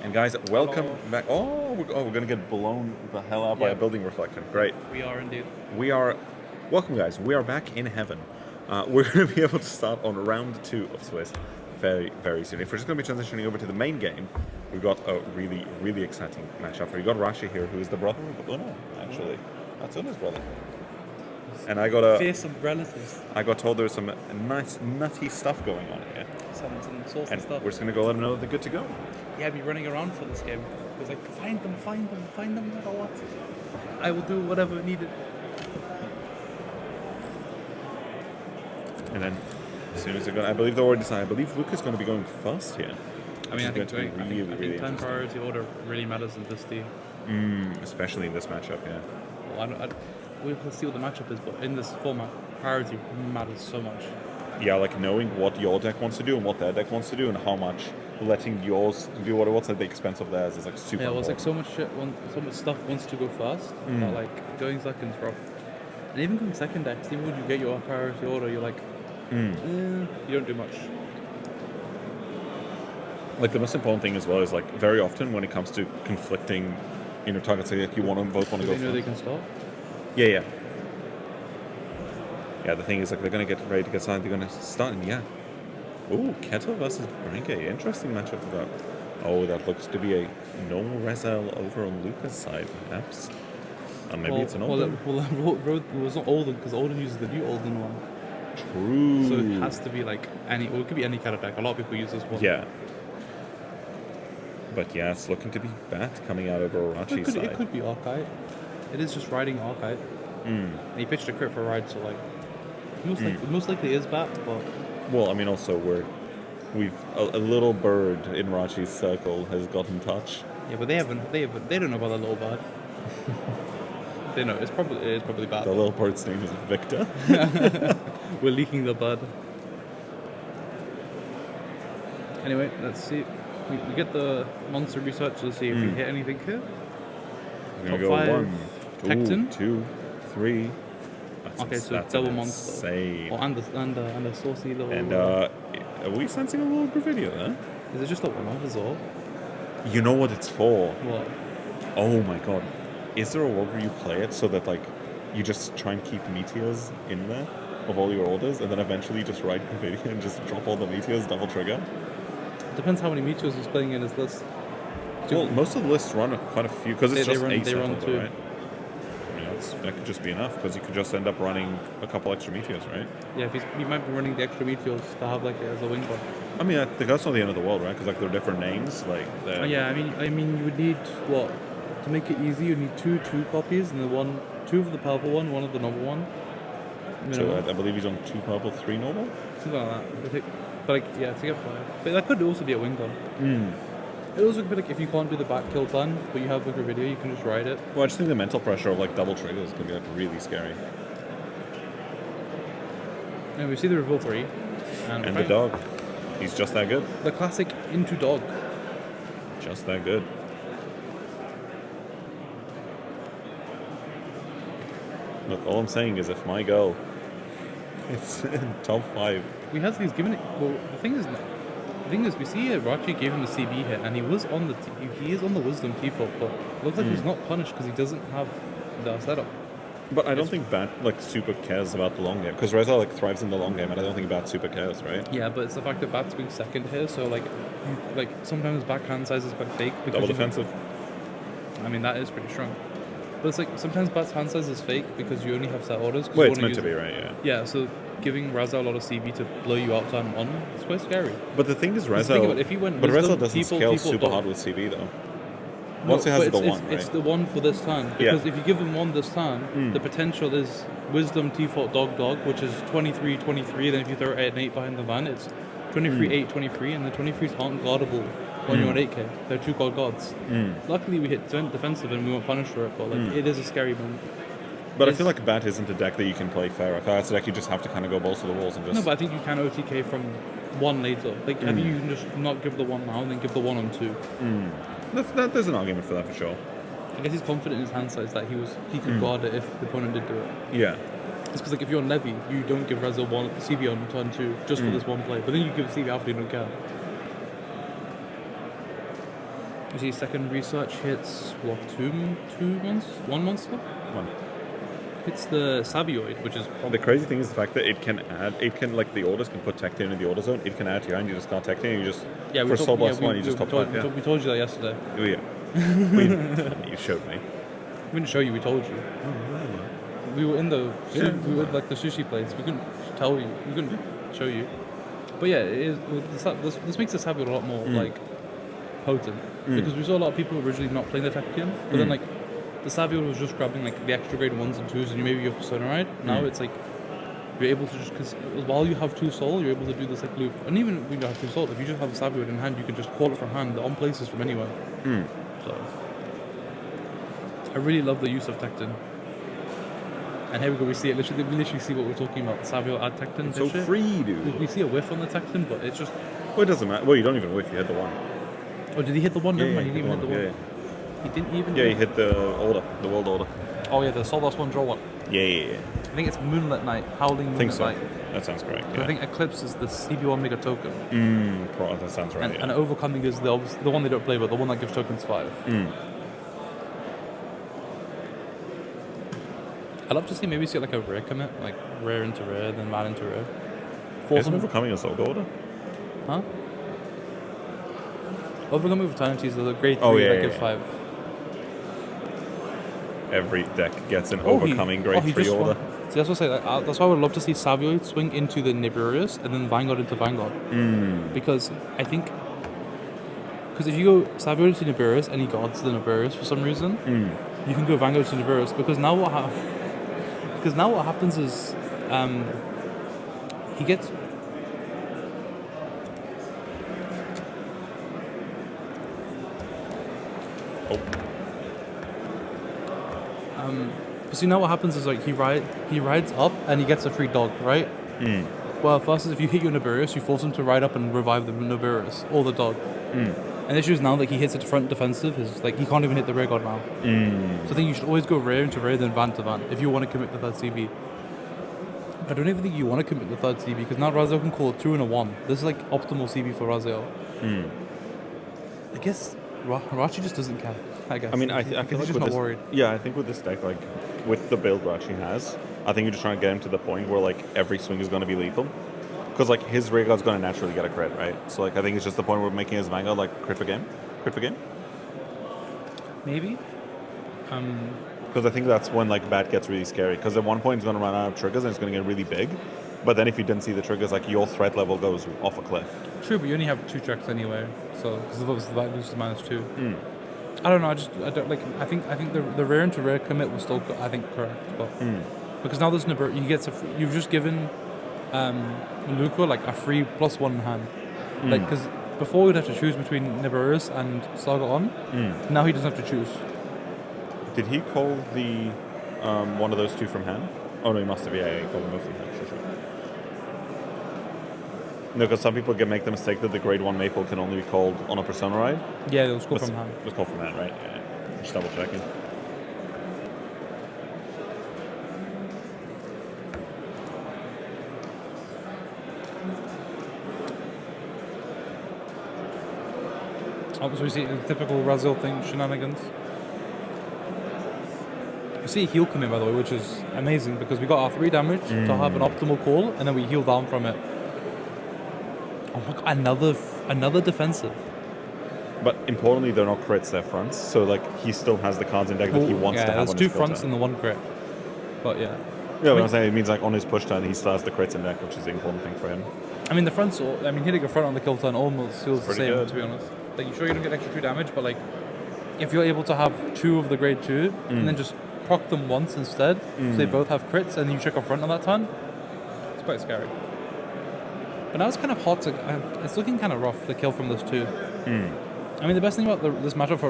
And guys, welcome back. We're gonna get blown the hell out by a building reflection. Great. We are indeed. Welcome guys. We are back in heaven. We're gonna be able to start on round 2 of Swiss very, very soon. If we're just gonna be transitioning over to the main game, we've got a really, really exciting matchup. We've got Rashi here, who is the brother of Una, actually. That's Una's brother. And I got fearsome relatives. I got told there's some nice, nutty stuff going on here. Some saucy And stuff. we're just gonna go let them know that they're good to go. Yeah, be running around for this game. It was like, find them no matter what. I will do whatever needed. And then, as soon as they're going, I believe they already decided. I believe Luke is going to be going first here. I mean, I think really time priority order really matters in this team. Especially in this matchup, yeah. Well, we'll see what the matchup is, but in this format, priority matters so much. Yeah, like knowing what your deck wants to do and what their deck wants to do, and how much letting yours do what's at the expense of theirs is like super. Yeah, well, it's important. like so much stuff wants to go first, but like going second's rough. And even going second decks, even when you get your priority order, you're like, you don't do much. Like the most important thing as well is like very often when it comes to conflicting, targets that you both want to go. They know they can stop. Yeah. Yeah, the thing is, like, they're going to get ready to get signed. They're going to start, and yeah. Ooh, Keto versus Branke. Interesting matchup for that. Oh, that looks to be a no Rezael over on Luca's side, perhaps. And maybe it's an Olden. It was not Olden, because Olden uses the new Olden one. True. So it has to be, like, it could be any kind of deck. A lot of people use this one. Yeah. But yeah, it's looking to be BatBat coming out over Arachi's side. It could be Archite. It is just riding Archite. And he pitched a crit for ride, so, like, most likely is Bat, but... Well, I mean, also, we've a little bird in Rachi's circle has gotten touch. Yeah, but they don't know about that little bird. They know, it is probably Bat. The little bird's name is Victor. We're leaking the bud. Anyway, let's see. We get the monster research to see if we hit anything here. We're going to Top go 5, 1, Tecton. 2, 3. That's double monster. Insane. Oh, and a saucy little... And are we sensing a little Gravidia there? Is it just a one-off as well? You know what it's for? What? Oh my god. Is there a world where you play it so that, like, you just try and keep meteors in there of all your orders, and then eventually you just ride Gravidia and just drop all the meteors, double trigger? Depends how many meteors he's playing in his list. Well, most of the lists run quite a few, because it's just they run two. Right? I mean, that could just be enough, because you could just end up running a couple extra meteors, right? Yeah, he might be running the extra meteors to have, like, as a wing bot. I mean, I think that's not the end of the world, right? Because, like, they're different names, like... Yeah, I mean, you would need, what? To make it easy, you need two copies, and two of the purple one of the normal one. So I believe he's on 2 purple, 3 normal? Something like that. But, like, yeah, to get 5. But that could also be a wing gun. It also could be like if you can't do the back kill turn, but you have like a video, you can just ride it. Well, I just think the mental pressure of like double triggers can be like really scary. And we see the reveal 3. And the dog. He's just that good. The classic into dog. Just that good. Look, all I'm saying is if my girl is in top 5. He has these given it. Well, the thing is, we see Rachi gave him the CB hit, and he is on the Wisdom default, but it looks like he's not punished because he doesn't have the setup. But I don't think BatBat like super cares about the long game, because Rezael like thrives in the long game, and I don't think BatBat super cares, right? Yeah, but it's the fact that BatBat's going second here, so like sometimes backhand size is quite fake. Double defensive. I mean, that is pretty strong. But it's like sometimes BatBat's hand size is fake because you only have set orders. Well, it's meant to be, right? Yeah. Yeah, so giving Rezael a lot of CB to blow you out turn 1 is quite scary. But the thing is, Rezael doesn't scale super hard with CB though. Once he has the 1, right? It's the 1 for this turn. Because if you give him 1 this turn, the potential is Wisdom default dog, which is 23-23. Then if you throw an 8 behind the van, it's 23-8-23, and the 23s aren't guardable when you're on 8k. They're 2 gods. Luckily we hit defensive and we weren't punished for it, but like it is a scary moment. But I feel like BatBat isn't a deck that you can play fair. I feel that's a deck you just have to kind of go balls to the walls and just... No, but I think you can OTK from 1 later. Like, I think you can just not give the 1 now and then give the 1 on 2. There's an argument for that for sure. I guess he's confident in his hand size that he could guard it if the opponent did do it. Yeah. It's because like if you're on Levy, you don't give Rezael CB on turn 2 just for this one play. But then you give CB after you don't care. You see, second research hits what, two months? One monster? One. It's the Savioid, which is The crazy thing is the fact that it can like the orders can put tech in the order zone. It can add to your hand. You just can't tech in. You just for Soul Blast 1, you just top 5. We told you that yesterday. Oh, yeah. You showed me. We didn't show you. We told you. We were in the we were like the sushi place. We couldn't tell you. We couldn't show you. But yeah, it is, this makes the Savioid a lot more like potent because we saw a lot of people originally not playing the Tachyon, but then like the Savioid was just grabbing like the extra grade 1s and 2s, and you maybe your Persona Ride. Now it's like you're able to just, because while you have 2 soul, you're able to do this like loop. And even when you don't have 2 soul, if you just have the Savioid in hand, you can just call it from hand on places from anywhere. So I really love the use of Tecton. And here we go, we literally see what we're talking about. Savio add Tecton. So shit. free, dude. We see a whiff on the Tecton, but it's just... Well, it doesn't matter. Well, you don't even whiff, you hit the 1. Oh, did he hit the 1? Never mind, he didn't even hit the 1. Yeah. He didn't even... Yeah, he hit the order, the world order. Oh yeah, the Soul Blast 1 draw 1. Yeah. I think it's Moonlit Night, Howling Moonlit Night. That sounds correct. Yeah. I think Eclipse is the CB1 Mega token. That sounds right. And Overcoming is the one they don't play, but the one that gives tokens 5. I'd love to see maybe like a rare commit, like rare into rare, then man into rare. Isn't Overcoming a soul order? Huh? Overcoming of Eternity is the grade 3 that gives 5. Every deck gets an Overcoming grade 3 order. See, that's what I say. That's why I would love to see Savioid swing into the Niburius and then Vanguard into Vanguard. Because I think... Because if you go Savioid to Niburius and he guards the Niburius for some reason, you can go Vanguard to Niburius. Because now what happens is he gets... So now what happens is like he rides up and he gets a free dog, right? Well, first is if you hit your Niburius, you force him to ride up and revive the Niburius or the dog. And the issue is now like he hits it front defensive, is like he can't even hit the rear guard now. So I think you should always go rear into rear, then van to van if you want to commit the third CB. I don't even think you want to commit the third CB because now Rezael can call a 2 and a 1. This is like optimal CB for Rezael. I guess Rachi just doesn't care. I guess. I mean, I feel like he's just not worried. Yeah, I think with this deck, like with the build Rachi has, I think you're just trying to get him to the point where like every swing is going to be lethal. Because like his rear guard's going to naturally get a crit, right? So like I think it's just the point where we're making his Vanguard like crit for game. Maybe. Because I think that's when like BatBat gets really scary. Because at one point it's going to run out of triggers and it's going to get really big. But then if you didn't see the triggers, like your threat level goes off a cliff. True, but you only have 2 tracks anyway. So because obviously that loses -2. I don't know. I don't like. I think the rare into rare commit was still correct, but because now there's he gets you've just given Luca like a free +1 in hand, like because before he'd have to choose between Niburius and Saga On. Now he doesn't have to choose. Did he call the one of those 2 from hand? Oh no, he must have. Yeah, he called them both from hand. Sure. No, because some people make the mistake that the grade 1 Maple can only be called on a Persona Ride. Yeah, it was called from hand. It was called from hand, right? Yeah. Just double checking. So we see the typical Rezael thing, shenanigans. You see a heal come in, by the way, which is amazing because we got our 3 damage to have an optimal call, and then we heal down from it. Oh my god, another defensive. But importantly, they're not crits, they're fronts. So like he still has the cards in deck that he wants to have. There's on 2 his fronts turn. and the 1 crit. But yeah. Yeah, what I'm saying, it means like on his push turn, he still has the crits in deck, which is the important thing for him. I mean, the fronts. Hitting a front on the kill turn almost feels the same, good. to be honest. Like, you sure you don't get extra 2 damage, but like, if you're able to have 2 of the grade 2 and then just proc them once instead, so they both have crits, and you check a front on that turn, it's quite scary. But now it's kind of hot to. It's looking kind of rough, the kill from this 2. I mean, the best thing about this matchup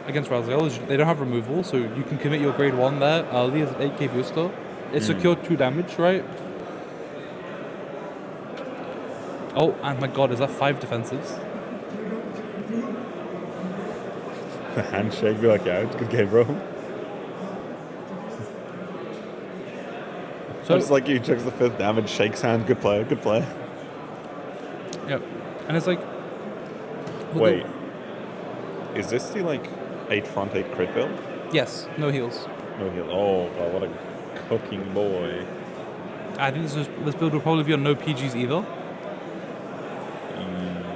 against Rezael is they don't have removal, so you can commit your grade 1 there early as an 8k booster. It's secured 2 damage, right? Oh, and my god, is that 5 defensives? The handshake, be like, yeah, good game, bro. So it's like he checks the 5th damage, shakes hand, good play. Yep. And it's like... Wait. Is this the like 8 front 8 crit build? Yes, no heals. No heal. Oh, God, what a cooking boy. I think this build will probably be on no PGs either.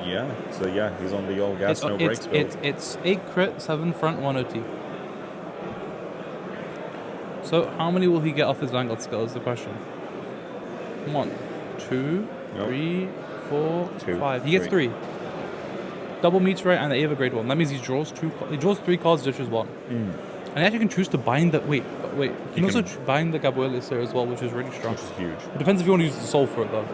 Yeah. So yeah, he's on the all gas no brakes build. It's 8 crit, 7 front, 1 OT. So how many will he get off his Vanguard skill is the question. 1, 2, 3, 4, 5. He gets 3. Double meteorite and the Ava grade 1. That means he draws 3 cards, ditches 1. And he actually can choose to bind that. Wait. He can also bind the Gabuelis here as well, which is really strong. Which is huge. It depends if you want to use the soul for it though.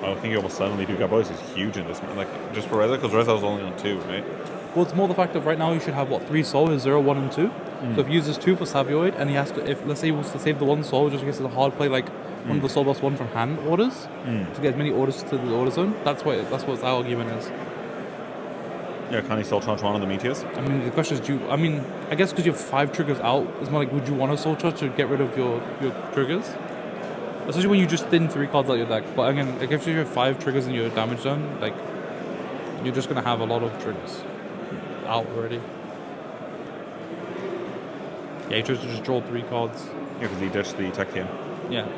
I don't think he will suddenly do Gabois. He's huge in this. Like, just for Rezael, because Rezael's only on 2, right? Well, it's more the fact of right now you should have, 3 soul, his 0, 1, and 2. So if he uses 2 for Savioid, and he has to, let's say he wants to save the 1 soul just in case it's a hard play, like one of the soul boss 1 from hand orders, to get as many orders to the order zone, that's what our argument is. Yeah, can he still charge one of the meteors? I mean, the question is, I guess because you have 5 triggers out, it's more like, would you want a soul charge to get rid of your triggers? Especially when you just thin 3 cards out your deck. But again, like if you have 5 triggers in your damage zone, like, you're just going to have a lot of triggers out already. Yeah, he tries to just draw 3 cards. Yeah, because he ditched the tech team. Yeah.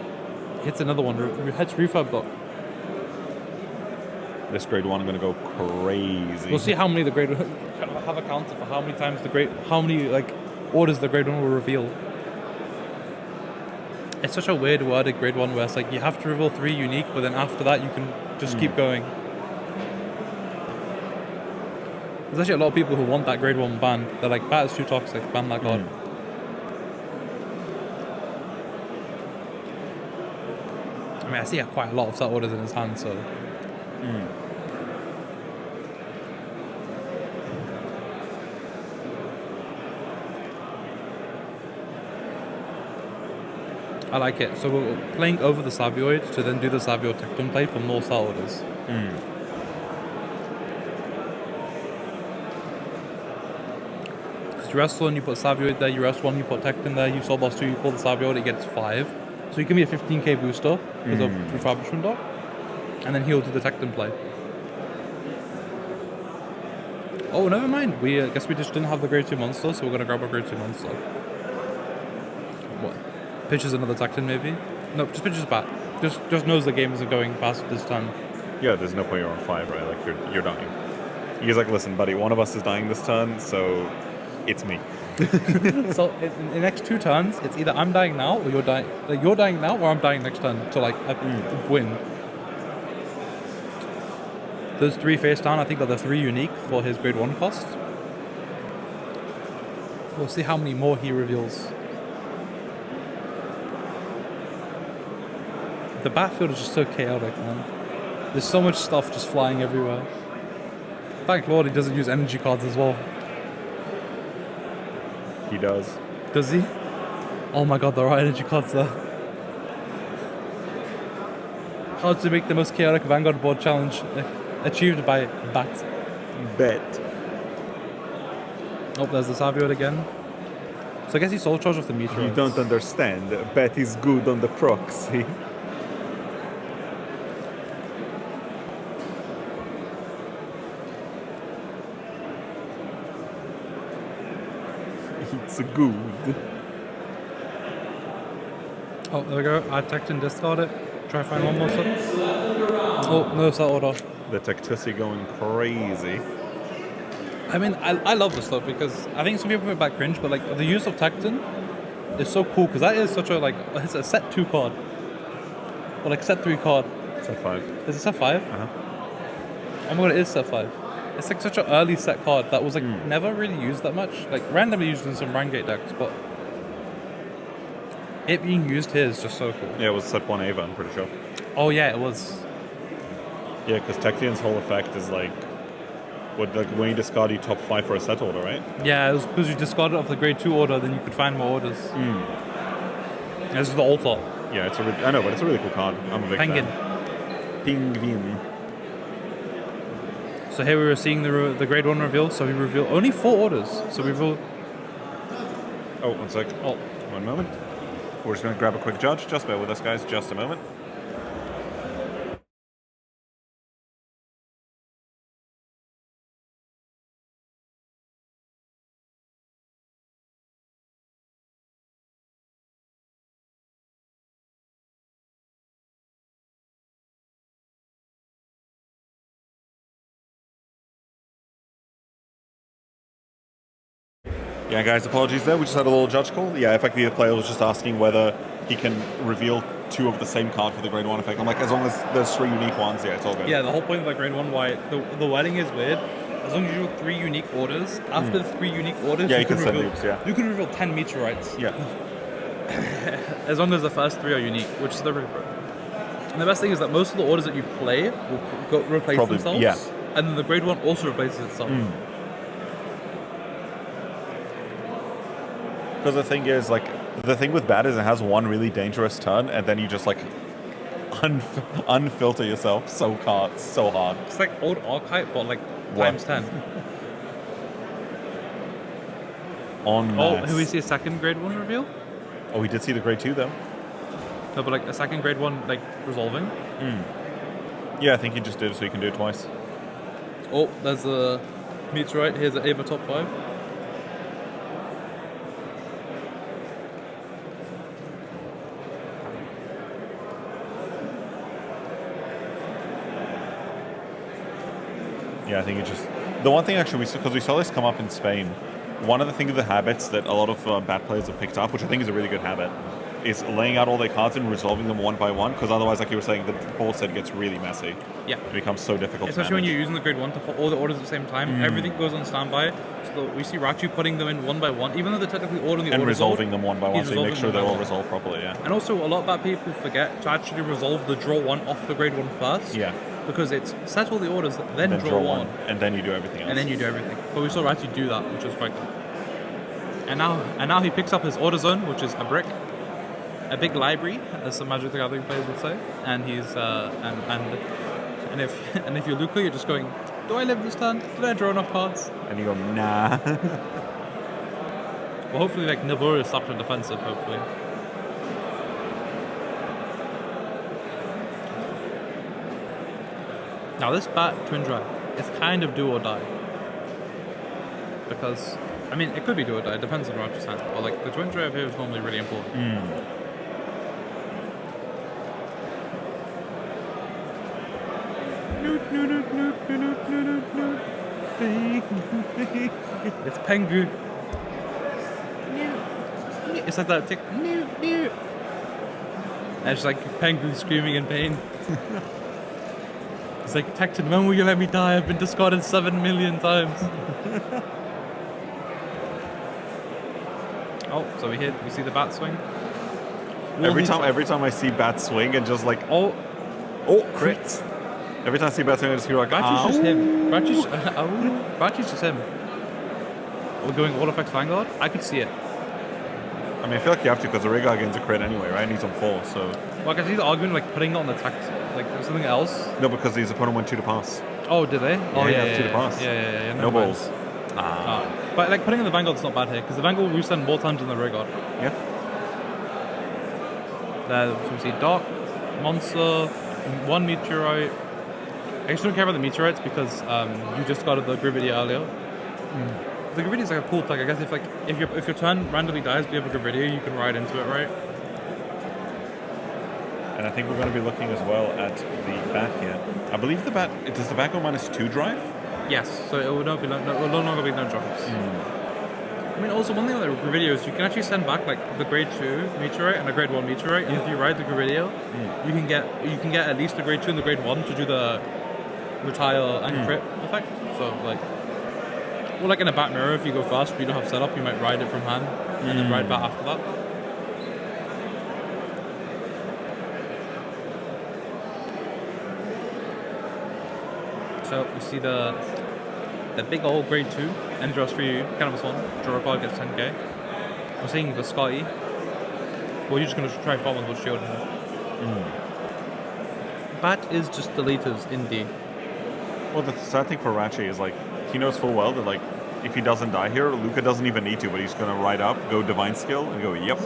Hits another one. Hits refurb block. This grade 1, I'm going to go crazy. We'll see how many the grade have a counter for how many times how many like orders the grade 1 will reveal. It's such a weird worded grade 1 where it's like you have to reveal 3 unique, but then after that you can just keep going. There's actually a lot of people who want that grade 1 ban. They're like, Bat is too toxic, ban that card. I mean, I see quite a lot of set orders in his hand, so... I like it. So we're playing over the Savioid to then do the Savioid Tecton play for more set orders. Because you rest 1, you put Savioid there, you rest 1, you put Tecton there, you soul boss 2, you pull the Savioid, it gets 5. So you can be a 15k booster with a refurbishment dock, and then he'll do the Tecton play. Oh, never mind. I guess we just didn't have the grade 2 monster, so we're going to grab a grade 2 monster. What? Pitches another Tecton, maybe? No, just pitches Bat. Just knows the game isn't going past this turn. Yeah, there's no point you're on 5, right? Like, you're dying. He's like, listen, buddy, one of us is dying this turn, so it's me. So in the next 2 turns, it's either I'm dying now or you're dying. Like, you're dying now or I'm dying next turn to win. Those 3 face down, I think, are the 3 unique for his grade 1 cost. We'll see how many more he reveals. The battlefield is just so chaotic, man. There's so much stuff just flying everywhere. Thank Lord he doesn't use energy cards as well. He does. Does he? Oh my god, there are energy cards there. How to make the most chaotic Vanguard board challenge achieved by BatBat. Oh, there's the Savioid again. So I guess he soul charge off the meteor. You don't understand. Bet is good on the proxy. It's good. Oh, there we go. I attacked and discard it. Try to find one more set. Oh, no set order. The Tectussi going crazy. I mean, I love this though because I think some people think about cringe, but like the use of Tecton is so cool because that is such a it's a set 2 card. Or like set 3 card. Set 5. Is it set 5? Uh-huh. Oh my god, it is set 5. It's like such an early set card that was like never really used that much. Like randomly used in some Rangate decks, but it being used here is just so cool. Yeah, it was set 1 Ava, I'm pretty sure. Oh yeah, it was. Yeah, because Tection's whole effect is like when you discard, you top 5 for a set order, right? Yeah, it was because you discarded off the grade 2 order, then you could find more orders. This is the onslaught. Yeah, I know, but it's a really cool card. I'm a big Penguin. fan. Penguin. So here we were seeing the grade 1 reveal. So we revealed only 4 orders. So we revealed. Oh, 1 sec. Oh, 1 moment. We're just going to grab a quick judge. Just bear with us, guys. Just a moment. Yeah, guys, apologies there. We just had a little judge call. Yeah, effectively the player was just asking whether he can reveal 2 of the same card for the grade 1 effect. I'm like, as long as there's 3 unique ones, yeah, it's all good. Yeah, the whole point of the grade 1, why the wording is weird. As long as you do 3 unique orders, after the 3 unique orders, Yeah, you can send reveal, noobs, yeah. you can reveal 10 meteorites. Yeah. As long as the first 3 are unique, which is the And the best thing is that most of the orders that you play will replace themselves. Yeah. And then the grade 1 also replaces itself. Because the thing is, like, the thing with BatBat is it has 1 really dangerous turn, and then you just, like, unfilter yourself so hard. It's like old Archetype, but, like, What? times 10. On Oh, who we see a second grade 1 reveal? Oh, we did see the grade 2, though. No, but, like, a second grade 1, like, resolving. Yeah, I think he just did it so he can do it twice. Oh, there's a meteorite. Here's an Ava top 5. Yeah, I think it just... The one thing, actually, because we saw this come up in Spain, one of the things of the habits that a lot of BatBat players have picked up, which I think is a really good habit, is laying out all their cards and resolving them one by one, because otherwise, like you were saying, the board set gets really messy. Yeah. It becomes so difficult Especially to when manage. you're using the grade 1 to put all the orders at the same time. Everything goes on standby. So we see Rachu putting them in one by one, even though they're technically all in the And order resolving them one by one, he's so you make resolving sure them they're one all by one. resolved properly, yeah. And also, a lot of bad people forget to actually resolve the draw 1 off the grade 1 first. Yeah. Because it's set all the orders, then draw 1. And then you do everything else. And then you do everything. But we saw Rachu do that, which was quite cool. And now he picks up his order zone, which is a brick. A big library, as some Magic the Gathering players would say, and he's and if you're Luca, you're just going, do I live this turn? Did I draw enough cards? And you go, nah. Well, hopefully, like Nabur is stopped on defensive. Hopefully. Now this Bat Twin Drive is kind of do or die, because I mean it could be do or die. It depends on Roger's hand, but like the Twin Drive here is normally really important. It's Pengu. It's like that tick. And it's like Pengu screaming in pain. It's like, Tecton, when will you let me die? I've been discarded 7 million times. Oh, so we see the bat swing. Every time I see bat swing and just like, oh, crit. Every time I see bat swing, I just hear like, Ratchet's just him. Ratchet's just him. We're going all effects Vanguard? I could see it. I mean, I feel like you have to because the Rhaegar gains a crit anyway, right? And he's on 4, so... Well, I can see the argument like putting it on the text, like something else. No, because his opponent went 2 to pass. Oh, did they? Oh, yeah, yeah, 2 to pass. Yeah. No balls. But like putting in the Vanguard's not bad here, because the Vanguard will resend more times than the Rhaegar. Yeah. There, so we see Dark, Monster, 1 Meteorite. I just don't care about the Meteorites because you just got the Gravidia earlier. The Gravidia is like a cool tag. I guess if your turn randomly dies, but you have a Gravidia, you can ride into it, right? And I think we're going to be looking as well at the bat here. I believe the bat... Does the bat go -2 drive? Yes, so it will no longer be no drops. I mean, also one thing about the Gravidia is you can actually send back like the grade 2 Meteorite and a grade 1 Meteorite, and if you ride the Gravidia, you can get at least the grade 2 and the grade 1 to do the retire and crit effect. So like, or like in a bat mirror, if you go fast, but you don't have setup, you might ride it from hand and then ride bat after that. So we see the big old grade 2 and draws for you, Cannabis 1, draw a card, gets 10k. We're seeing the Scotty. Well, you're just going to try farm with shield. Bat is just deleters in D. Well, the sad thing for Ratchet is like, he knows full well that like, if he doesn't die here, Luca doesn't even need to, but he's going to ride up, go Divine Skill, and go, yep.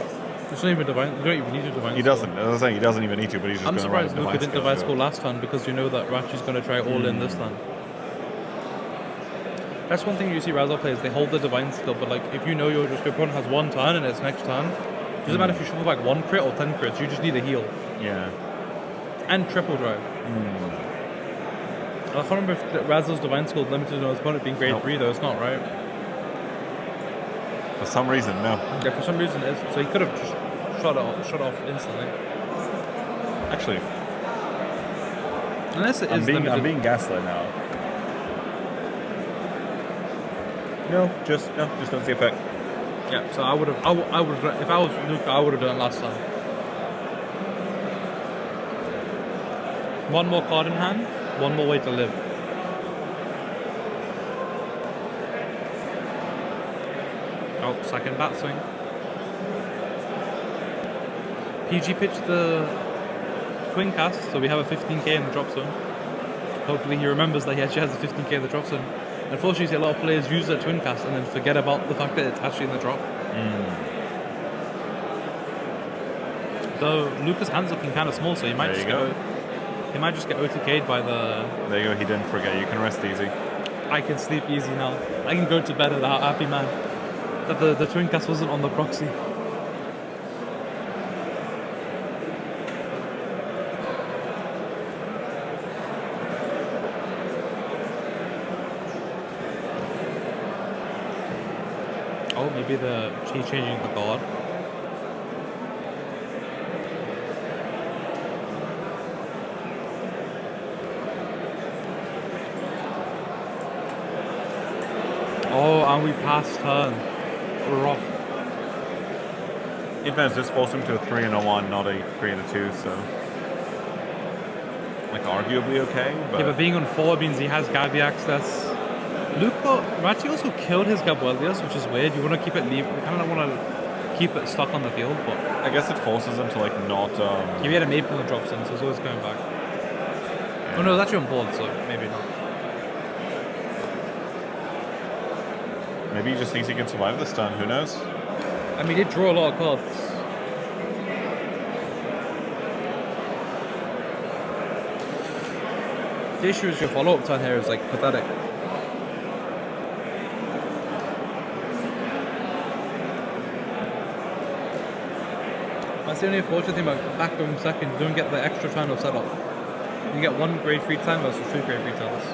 It's not even divine. You don't even need to divine. He doesn't. As I was saying, he doesn't even need to, but he's just going to ride I'm surprised Luca didn't divine skill last turn because you know that Ratchet's going to try all in this turn. That's one thing you see Rezael players, they hold the divine skill, but like if you know your opponent has 1 turn and it's next turn, it doesn't matter if you shuffle back 1 crit or 10 crits, you just need a heal. Yeah. And triple drive. I can't remember if Rezael's divine skill is limited on his opponent being grade 3 though, it's not, right? For some reason, no. Yeah, for some reason it is. So he could have just shot off instantly. Actually, Unless it is limited. I'm being gaslit now. No, just don't see effect. Yeah, so I would have, if I was Luca, I would have done it last time. One more card in hand, one more way to live. Oh, second bat swing. PG pitched the twin cast, so we have a 15k in the drop zone. Hopefully he remembers that he actually has a 15k in the drop zone. Unfortunately, a lot of players use their twin cast and then forget about the fact that it's actually in the drop. Though Luca's hand's looking kind of small, so he might just get OTK'd by the... There you go, he didn't forget. You can rest easy. I can sleep easy now. I can go to bed a happy man. That the twin cast wasn't on the proxy. Oh, maybe he's changing the guard. Oh, and we passed turn. We're off. In fact, just forced him to a 3 and a 1, not a 3 and a 2, so... Like, arguably okay, but... Yeah, but being on 4 means he has Gabi access. Rati also killed his Gabuelius, which is weird. You want to keep it... You kind of want to keep it stuck on the field, but... I guess it forces him to, like, not... Yeah, he had a maple and drops in, so he's always going back. Yeah. Oh no, it's actually on board, so maybe not. Maybe he just thinks he can survive this turn, who knows? I mean, he did draw a lot of cards. The issue is your follow-up turn here is, like, pathetic. That's the only unfortunate thing about back going second. You don't get the extra turn of setup. You get 1 grade 3 turn versus 2 grade 3 turns.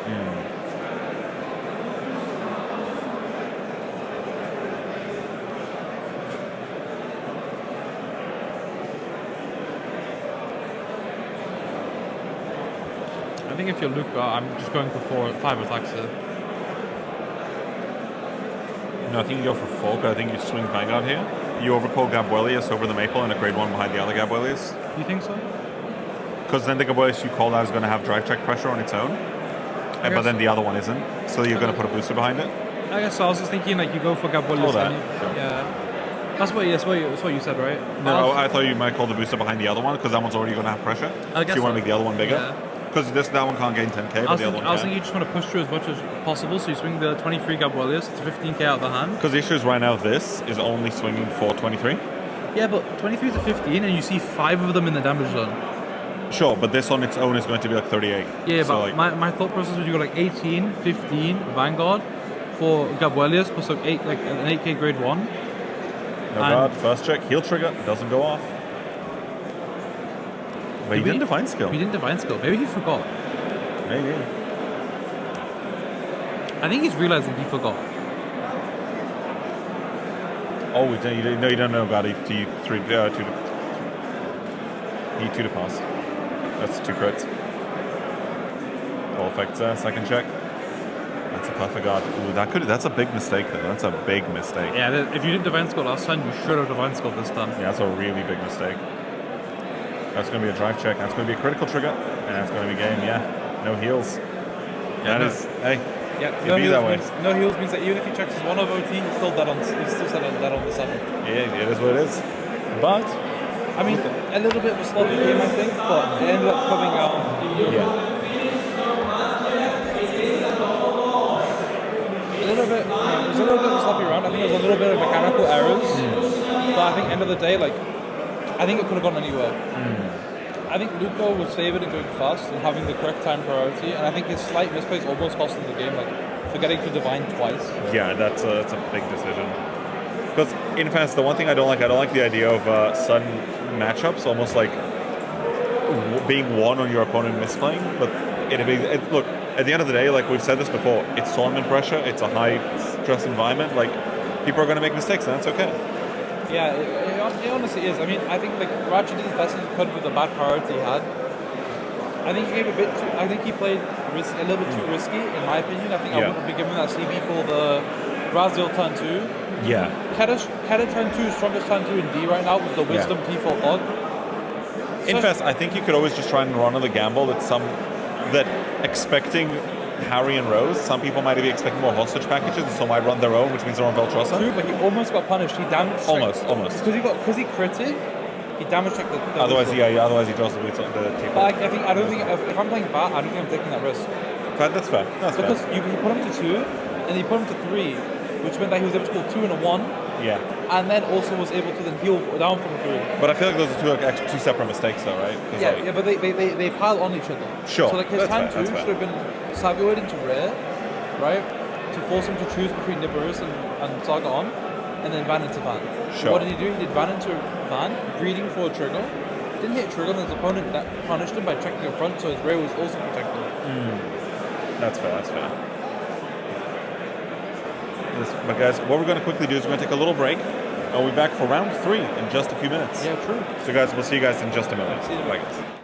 I think if you're Luca, I'm just going for 5 attacks here. No, I think you go for 4, because I think you swing Vanguard here. You overcall Gabuelius over the Maple and a grade 1 behind the other Gabuelius. You think so? Because then the Gabuelius you call out is going to have drive check pressure on its own. But then the other one isn't. So you're going to put a booster behind it. I guess so. I was just thinking, like, you go for Gabuelius. Sure. Yeah. That's what you said, right? No, I thought you might call the booster behind the other one, because that one's already going to have pressure. I guess so you want to make the other one bigger. Yeah. Because that one can't gain 10k, but the other one can. I was thinking you just want to push through as much as possible, so you swing the 23 Gabuelius, it's 15k out of the hand. Because the issue is right now this is only swinging for 23. Yeah, but 23 to 15, and you see 5 of them in the damage zone. Sure, but this on its own is going to be like 38. Yeah, so but like, my thought process was you go like 18, 15 Vanguard for Gabuelius, plus like an 8k grade 1. No guard, first check, heal trigger, doesn't go off. But he didn't Divine Skill. He didn't Divine Skill. Maybe he forgot. Maybe. I think he's realizing he forgot. Oh, you don't know about it. You 2 to pass. That's 2 crits. All effects there. Second check. That's a perfect guard. Ooh, that's a big mistake though. That's a big mistake. Yeah, if you didn't Divine Skill last time, you should have Divine Skill this time. Yeah, that's a really big mistake. That's going to be a drive check. That's going to be a critical trigger, and that's going to be game. Yeah, no heals. Yeah, that is. Hey. Yeah, no heals that way. No heals means that even if he checks his 1 of OT, he's still dead on the 7. Yeah, it is what it is. But I mean, a little bit of a sloppy game, I think, but it ended up coming out. Yeah. It was a little bit of a sloppy round. I think it was a little bit of mechanical errors, but I think end of the day, like, I think it could have gone anywhere. I think Luco was favoured in going fast and having the correct time priority, and I think his slight misplays almost cost him the game, like forgetting to divine twice. Yeah, that's a big decision. Because in fact, the one thing I don't like the idea of Sun matchups, almost like being won on your opponent misplaying. But look, at the end of the day, like we've said this before, it's tournament pressure. It's a high stress environment. Like people are going to make mistakes, and that's okay. Yeah, it honestly is. I mean, I think like Ratchet did his best he could with the bad cards he had. I think he gave a bit. I think he played a little bit too risky, in my opinion. I think I wouldn't be giving that CB for the Rezael turn 2. Yeah. Keta turn 2, strongest turn 2 in D right now with the Wisdom default dog. In Fest, I think you could always just try and run on the gamble that expecting Harry and Rose, some people might be expecting more hostage packages, and so might run their own, which means they're on Veltrosa. True, but he almost got punished. He damaged. Almost. Because he critted. He damaged the Otherwise he draws the boots on the table. But I don't think if I'm playing BatBat, I don't think I'm taking that risk. That's fair. Because you put him to 2, and you put him to 3, which meant that he was able to pull 2 and a 1. Yeah. And then also was able to then heal down from 3. But I feel like those are actually two separate mistakes, though, right? Yeah, but they pile on each other. Sure. So like his turn 2 should have been Savioid into Rare, right? To force him to choose between Nibiris and Saga on, and then Van into Van. Sure. What did he do? He did Van into Van, greeting for a trigger. Didn't hit a trigger, and his opponent that punished him by checking in front, so his Rare was also protected. That's fair. But guys, what we're going to quickly do is we're going to take a little break, and we'll be back for round 3 in just a few minutes. Yeah, true. So guys, we'll see you guys in just a minute. See you. Bye guys.